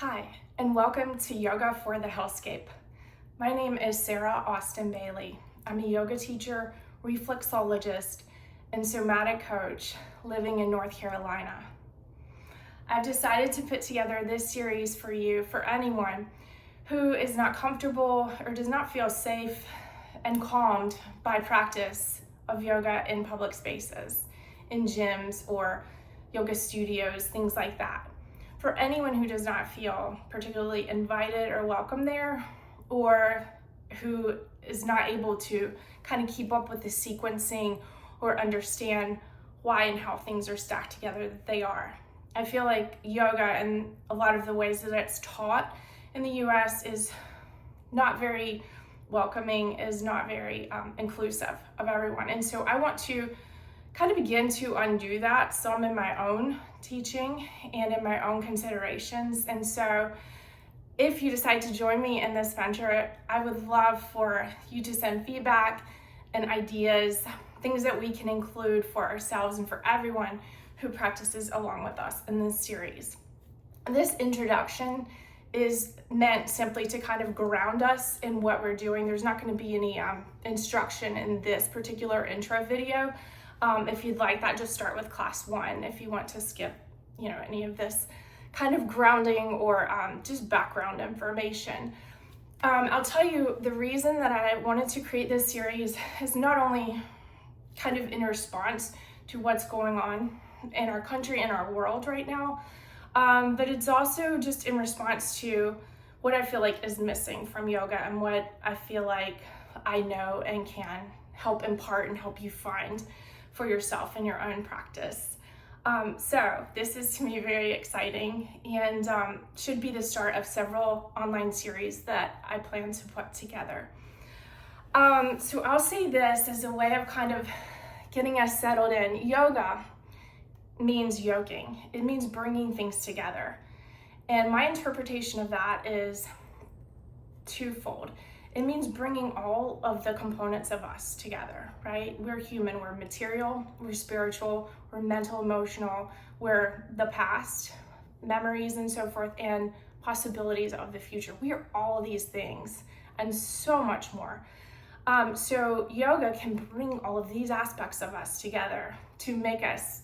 Hi, and welcome to Yoga for the Hellscape. My name is Sara Austin Bailey. I'm a yoga teacher, reflexologist, and somatic coach living in North Carolina. I've decided to put together this series for you, for anyone who is not comfortable or does not feel safe and calmed by practice of yoga in public spaces, in gyms or yoga studios, things like that. For anyone who does not feel particularly invited or welcome there, or who is not able to kind of keep up with the sequencing or understand why and how things are stacked together that they are. I feel like yoga and a lot of the ways that it's taught in the US is not very welcoming, is not very inclusive of everyone. And so I want to kind of begin to undo that, some in my own teaching and in my own considerations. And so if you decide to join me in this venture, I would love for you to send feedback and ideas, things that we can include for ourselves and for everyone who practices along with us in this series. This introduction is meant simply to kind of ground us in what we're doing. There's not going to be any instruction in this particular intro video. If you'd like that, just start with class 1 if you want to skip, any of this kind of grounding or just background information. I'll tell you the reason that I wanted to create this series is not only kind of in response to what's going on in our country and our world right now, but it's also just in response to what I feel like is missing from yoga and what I feel like I know and can help impart and help you find for yourself in your own practice. So this is to me very exciting and should be the start of several online series that I plan to put together. So I'll say this as a way of kind of getting us settled in. Yoga means yoking. It means bringing things together. And my interpretation of that is twofold. It means bringing all of the components of us together, right? We're human, we're material, we're spiritual, we're mental, emotional, we're the past, memories and so forth, and possibilities of the future. We are all of these things and so much more. So yoga can bring all of these aspects of us together to make us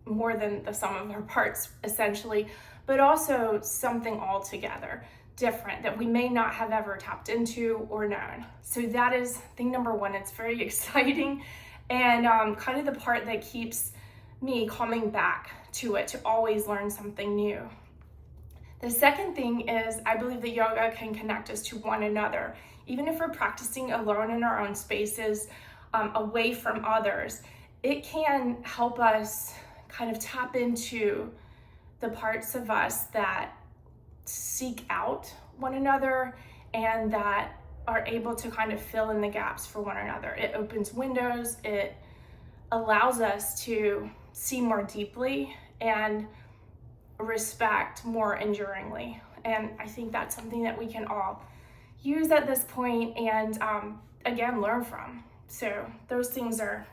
more than the sum of our parts, essentially, but also something altogether different that we may not have ever tapped into or known. So that is thing number 1. It's very exciting and kind of the part that keeps me coming back to it, to always learn something new. The second thing is I believe that yoga can connect us to one another. Even if we're practicing alone in our own spaces, away from others, it can help us kind of tap into the parts of us that seek out one another and that are able to kind of fill in the gaps for one another. It opens windows, it allows us to see more deeply and respect more enduringly. And I think that's something that we can all use at this point and again, learn from. So those things are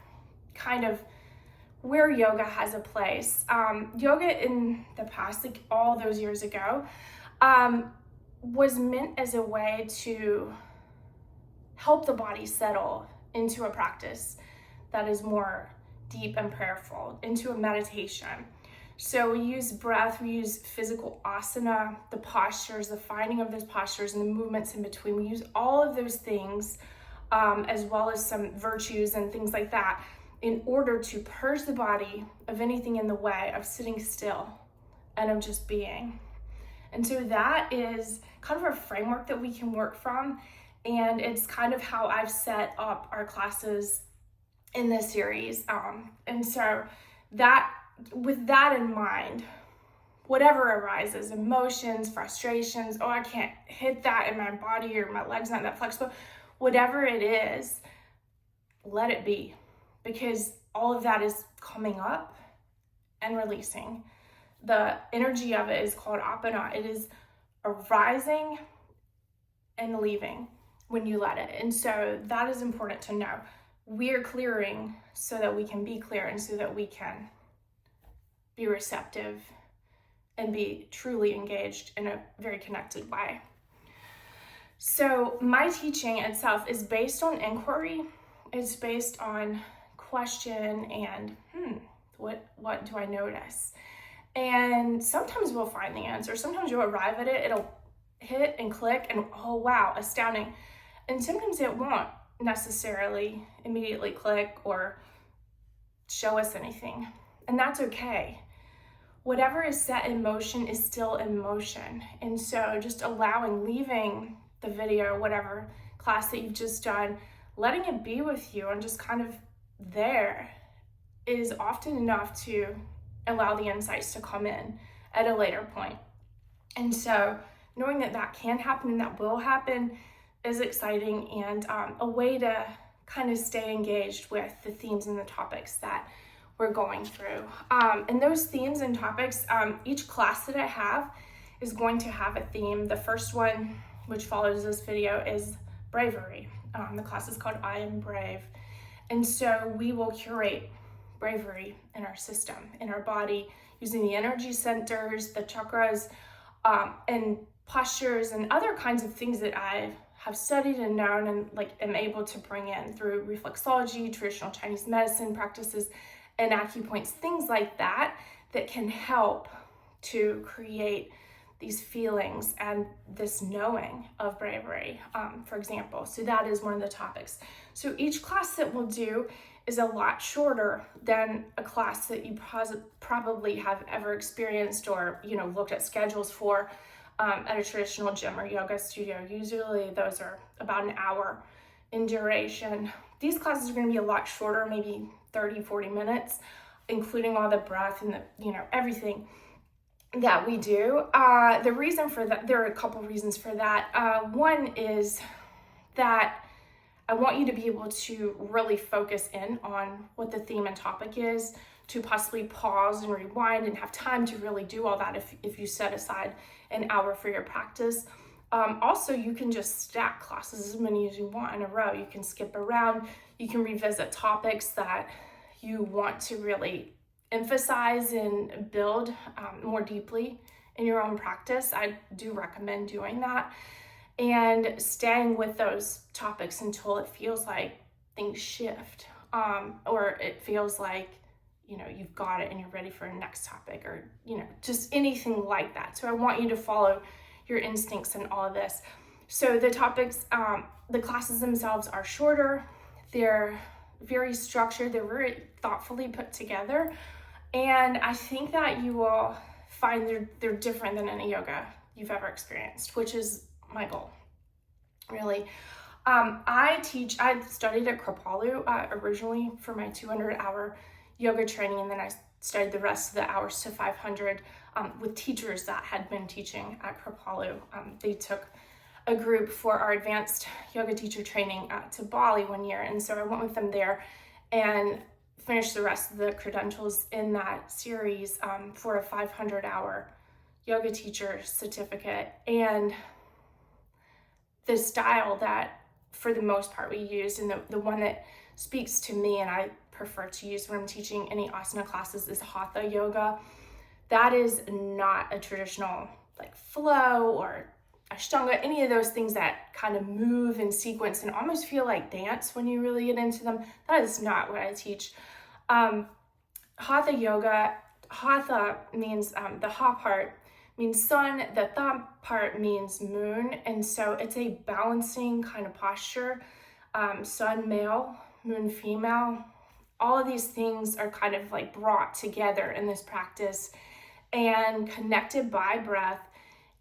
kind of where yoga has a place. Yoga in the past, like all those years ago, was meant as a way to help the body settle into a practice that is more deep and prayerful, into a meditation. So we use breath, we use physical asana, the postures, the finding of those postures and the movements in between. We use all of those things, as well as some virtues and things like that, in order to purge the body of anything in the way of sitting still and of just being. And so that is kind of a framework that we can work from, and it's kind of how I've set up our classes in this series. And so that, with that in mind, whatever arises, emotions, frustrations, I can't hit that in my body or my leg's not that flexible, whatever it is, let it be, because all of that is coming up and releasing. The energy of it is called apana. It is arising and leaving when you let it. And so that is important to know. We're clearing so that we can be clear and so that we can be receptive and be truly engaged in a very connected way. So my teaching itself is based on inquiry. It's based on question and what do I notice? And sometimes we'll find the answer. Sometimes you'll arrive at it, it'll hit and click and oh wow, astounding. And sometimes it won't necessarily immediately click or show us anything. And that's okay. Whatever is set in motion is still in motion. And so just leaving the video, whatever class that you've just done, letting it be with you and just kind of there is often enough to allow the insights to come in at a later point. And so knowing that that can happen and that will happen is exciting and a way to kind of stay engaged with the themes and the topics that we're going through. And those themes and topics, each class that I have is going to have a theme. The first one, which follows this video, is bravery. The class is called I Am Brave. And so we will curate bravery in our system, in our body, using the energy centers, the chakras, and postures and other kinds of things that I have studied and known and am able to bring in through reflexology, traditional Chinese medicine practices, and acupoints, things like that can help to create these feelings and this knowing of bravery, for example. So that is one of the topics. So each class that we'll do is a lot shorter than a class that you probably have ever experienced or looked at schedules for at a traditional gym or yoga studio. Usually those are about an hour in duration. These classes are going to be a lot shorter, maybe 30-40 minutes, including all the breath and the everything that we do. The reason for that, there are a couple reasons for that. One is that I want you to be able to really focus in on what the theme and topic is, to possibly pause and rewind and have time to really do all that if you set aside an hour for your practice. Also, you can just stack classes as many as you want in a row. You can skip around. You can revisit topics that you want to really emphasize and build more deeply in your own practice. I do recommend doing that and staying with those topics until it feels like things shift, or it feels like you've got it and you're ready for a next topic, or just anything like that. So I want you to follow your instincts in all of this. So the topics, the classes themselves are shorter. They're very structured. They're very thoughtfully put together. And I think that you will find they're different than any yoga you've ever experienced, which is my goal, really. I studied at Kripalu originally for my 200-hour yoga training, and then I studied the rest of the hours to 500 with teachers that had been teaching at Kripalu. They took a group for our advanced yoga teacher training to Bali one year, and so I went with them there and finished the rest of the credentials in that series for a 500-hour yoga teacher certificate. And the style that for the most part we used, and the one that speaks to me and I prefer to use when I'm teaching any asana classes, is Hatha yoga. That is not a traditional flow or Ashtanga, any of those things that kind of move in sequence and almost feel like dance when you really get into them. That is not what I teach. Hatha yoga, Hatha means the ha part means sun, the tha part means moon, and so it's a balancing kind of posture. Sun male, moon female, all of these things are kind of brought together in this practice and connected by breath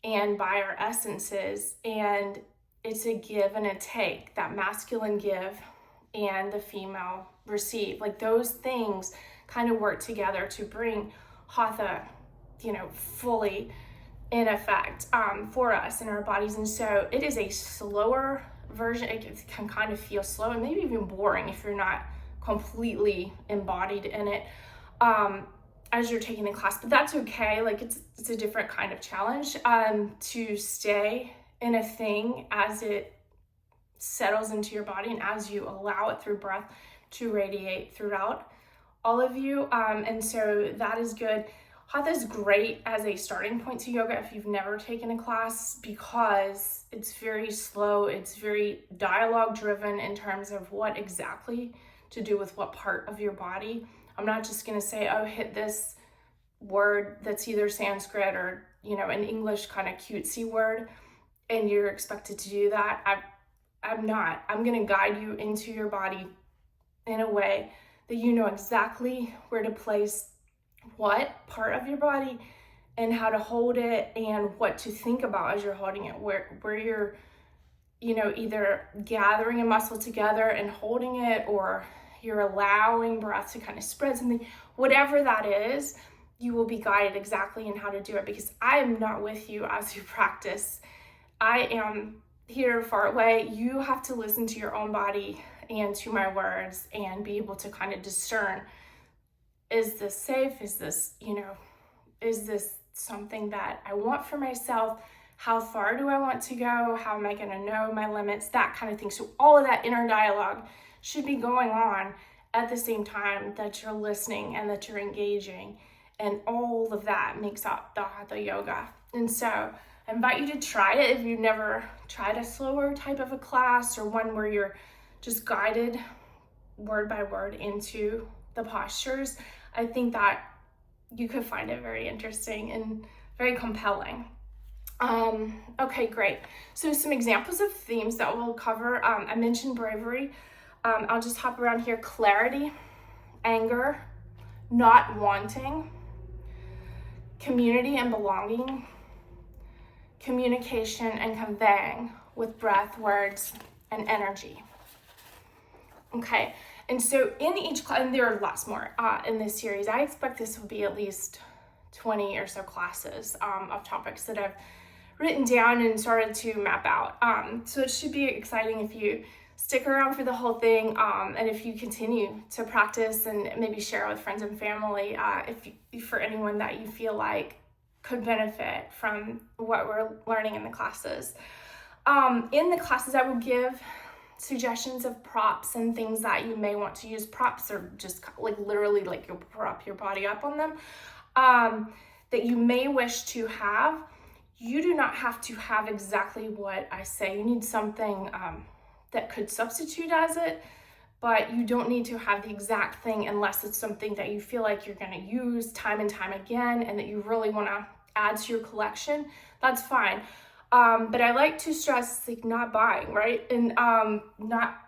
and by our essences, and it's a give and a take, that masculine give and the female receive. Those things kind of work together to bring Hatha, fully in effect for us in our bodies. And so it is a slower version. It can kind of feel slow and maybe even boring if you're not completely embodied in it as you're taking the class, but that's okay. It's a different kind of challenge to stay in a thing as it settles into your body and as you allow it through breath to radiate throughout all of you. And so that is good. Hatha is great as a starting point to yoga if you've never taken a class, because it's very slow, it's very dialogue driven in terms of what exactly to do with what part of your body. I'm not just going to say, oh, hit this word that's either Sanskrit or, an English kind of cutesy word, and you're expected to do that. I'm not. I'm going to guide you into your body in a way that you know exactly where to place what part of your body and how to hold it and what to think about as you're holding it, where you're, either gathering a muscle together and holding it, or you're allowing breath to kind of spread something. Whatever that is, you will be guided exactly in how to do it, because I am not with you as you practice. I am here far away. You have to listen to your own body and to my words and be able to kind of discern, is this safe? Is this, is this something that I want for myself? How far do I want to go? How am I going to know my limits? That kind of thing. So all of that inner dialogue should be going on at the same time that you're listening and that you're engaging. And all of that makes up the Hatha yoga. And so I invite you to try it if you've never tried a slower type of a class, or one where you're just guided word by word into the postures. I think that you could find it very interesting and very compelling. Okay, great. So some examples of themes that we'll cover. I mentioned bravery. I'll just hop around here. Clarity, anger, not wanting, community and belonging, communication and conveying with breath, words, and energy. Okay, and so in each class, and there are lots more in this series, I expect this will be at least 20 or so classes of topics that I've written down and started to map out. So it should be exciting if you stick around for the whole thing, and if you continue to practice and maybe share with friends and family, for anyone that you feel like could benefit from what we're learning in the classes. In the classes, I will give suggestions of props and things that you may want to use. Props are just like literally like you'll prop your body up on them, that you may wish to have. You do not have to have exactly what I say. You need something that could substitute as it, but you don't need to have the exact thing unless it's something that you feel like you're going to use time and time again and that you really want to add to your collection. That's fine. But I like to stress like not buying, right? And not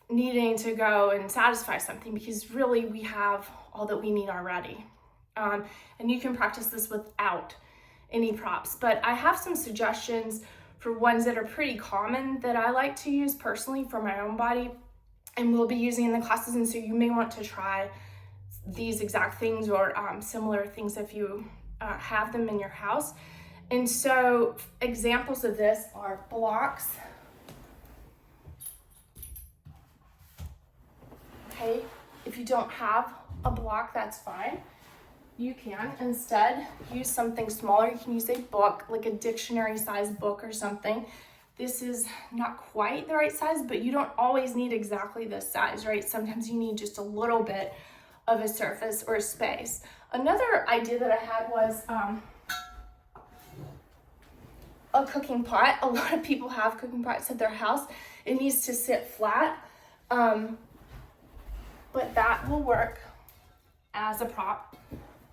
needing to go and satisfy something, because really we have all that we need already. And you can practice this without any props. But I have some suggestions for ones that are pretty common that I like to use personally for my own body and we'll be using in the classes. And so you may want to try these exact things or similar things if you have them in your house. And so examples of this are blocks. Okay, if you don't have a block, that's fine. You can instead use something smaller. You can use a book, like a dictionary size book or something. This is not quite the right size, but you don't always need exactly this size, right? Sometimes you need just a little bit of a surface or space. Another idea that I had was a cooking pot. A lot of people have cooking pots at their house. It needs to sit flat, but that will work as a prop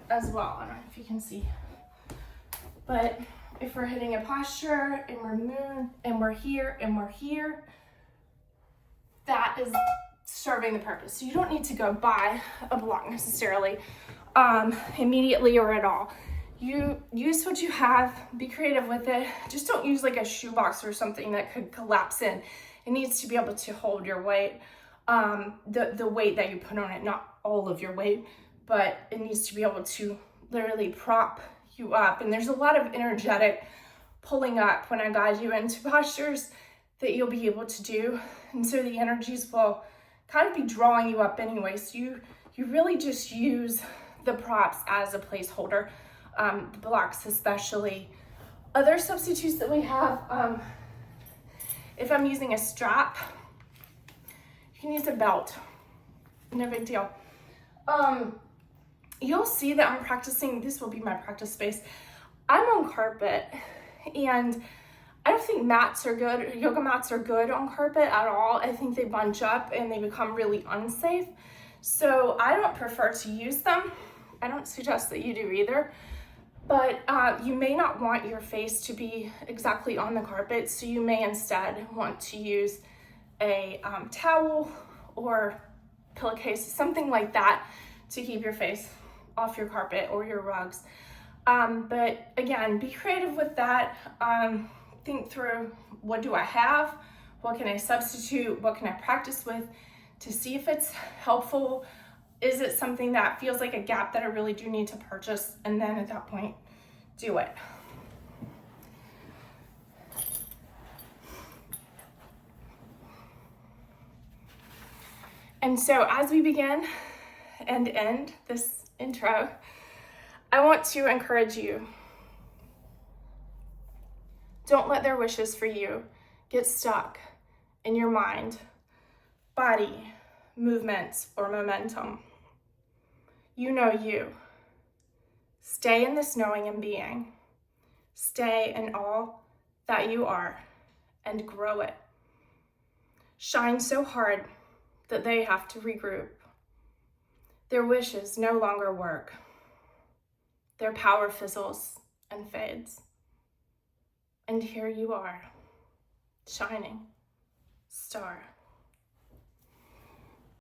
as well. I don't know if you can see, but if we're hitting a posture and we're moon and we're here and we're here, that is serving the purpose. So you don't need to go buy a block necessarily immediately or at all. You use what you have, be creative with it. Just don't use like a shoebox or something that could collapse in. It needs to be able to hold your weight, the weight that you put on it, not all of your weight, but it needs to be able to literally prop you up. And there's a lot of energetic pulling up when I guide you into postures that you'll be able to do. And so the energies will kind of be drawing you up anyway. So you really just use the props as a placeholder, the blocks especially. Other substitutes that we have, if I'm using a strap, you can use a belt, no big deal. you'll see that I'm practicing. This will be my practice space. I'm on carpet, and I don't think mats are good. Yoga mats are good on carpet at all. I think they bunch up and they become really unsafe. So I don't prefer to use them. I don't suggest that you do either. But you may not want your face to be exactly on the carpet, so you may instead want to use a towel or pillowcase, something like that, to keep your face off your carpet or your rugs. But again, be creative with that. Think through, what do I have? What can I substitute? What can I practice with to see if it's helpful? Is it something that feels like a gap that I really do need to purchase? And then at that point, do it. And so as we begin and end this intro, I want to encourage you. Don't let their wishes for you get stuck in your mind, body, movements, or momentum. You know you. Stay in this knowing and being. Stay in all that you are and grow it. Shine so hard that they have to regroup. Their wishes no longer work. Their power fizzles and fades. And here you are, shining star.